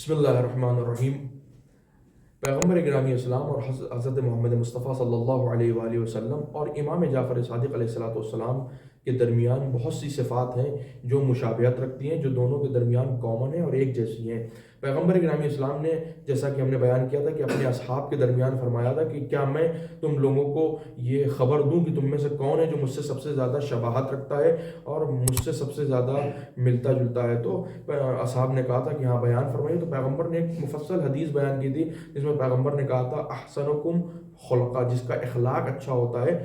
بسم اللہ الرحمن الرحیم۔ پیغمبر گرامی اسلام اور حضرت محمد مصطفیٰ صلی اللہ علیہ وآلہ وسلم اور امام جعفر صادق علیہ السلام کے درمیان بہت سی صفات ہیں جو مشابہت رکھتی ہیں، جو دونوں کے درمیان کامن ہیں اور ایک جیسی ہیں۔ پیغمبر گرامی اسلام نے، جیسا کہ ہم نے بیان کیا تھا، کہ اپنے اصحاب کے درمیان فرمایا تھا کہ کیا میں تم لوگوں کو یہ خبر دوں کہ تم میں سے کون ہے جو مجھ سے سب سے زیادہ شباہت رکھتا ہے اور مجھ سے سب سے زیادہ ملتا جلتا ہے؟ تو اصحاب نے کہا تھا کہ ہاں بیان فرمائیے۔ تو پیغمبر نے ایک مفصل حدیث بیان کی تھی جس میں پیغمبر نے کہا تھا احسنکم خلقہ، جس کا اخلاق اچھا ہوتا ہے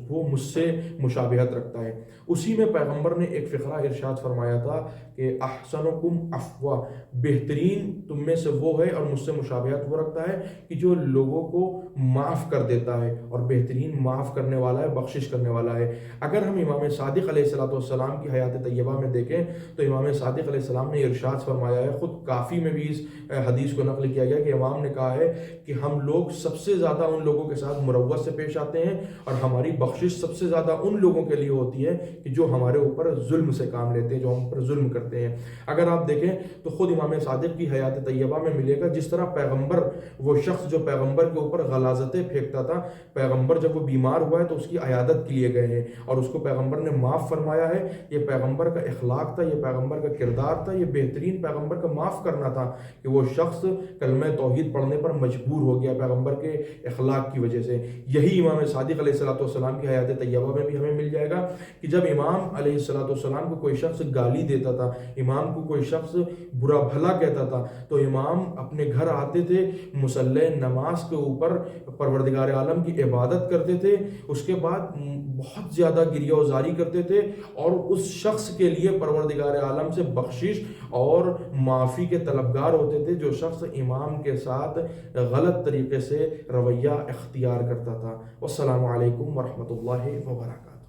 وہ مجھ سے مشابہت رکھتا ہے۔ اسی میں پیغمبر نے ایک فقرہ ارشاد فرمایا تھا کہ احسنکم عفوا، بہترین تم میں سے وہ ہے اور مجھ سے مشابہت وہ رکھتا ہے کہ جو لوگوں کو معاف کر دیتا ہے، اور بہترین معاف کرنے والا ہے، بخشش کرنے والا ہے۔ اگر ہم امام صادق علیہ السلام کی حیات طیبہ میں دیکھیں تو امام صادق علیہ السلام نے ارشاد فرمایا ہے، خود کافی میں بھی اس حدیث کو نقل کیا گیا کہ امام نے کہا ہے کہ ہم لوگ سب سے زیادہ ان لوگوں کے ساتھ مروت سے پیش آتے ہیں اور ہماری بخشش سب سے زیادہ ان لوگوں کے لیے ہوتی ہے کہ جو ہمارے اوپر ظلم سے کام لیتے ہیں، جو ہم پر ظلم کرتے ہیں۔ اگر آپ دیکھیں تو خود امام صادق کی حیات طیبہ میں ملے گا جس طرح پیغمبر، وہ شخص جو پیغمبر کے اوپر غلاظتیں پھینکتا تھا، پیغمبر جب وہ بیمار ہوا ہے تو اس کی عیادت کے لیے گئے ہیں اور اس کو پیغمبر نے معاف فرمایا ہے۔ یہ پیغمبر کا اخلاق تھا، یہ پیغمبر کا کردار تھا، یہ بہترین پیغمبر کا معاف کرنا تھا کہ وہ شخص کلمہ توحید پڑھنے پر مجبور ہو گیا پیغمبر کے اخلاق کی وجہ سے۔ یہی امام صادق علیہ السلام کی حیات طیبہ میں بھی ہمیں مل جائے گا کہ جب امام علیہ السلام کو کوئی شخص گالی دیتا تھا، امام کو کوئی شخص برا بھلا کہتا تھا، تو امام اپنے گھر آتے تھے، مصلی نماز کے اوپر پروردگار عالم کی عبادت کرتے تھے، اس کے بعد بہت زیادہ گریہ وزاری کرتے تھے اور اس شخص کے لیے پروردگار عالم سے بخشش اور معافی کے طلبگار ہوتے تھے جو شخص امام کے ساتھ غلط طریقے سے رویہ اختیار کرتا تھا۔ والسلام علیکم ورحمۃ اللہ وبرکاتہ۔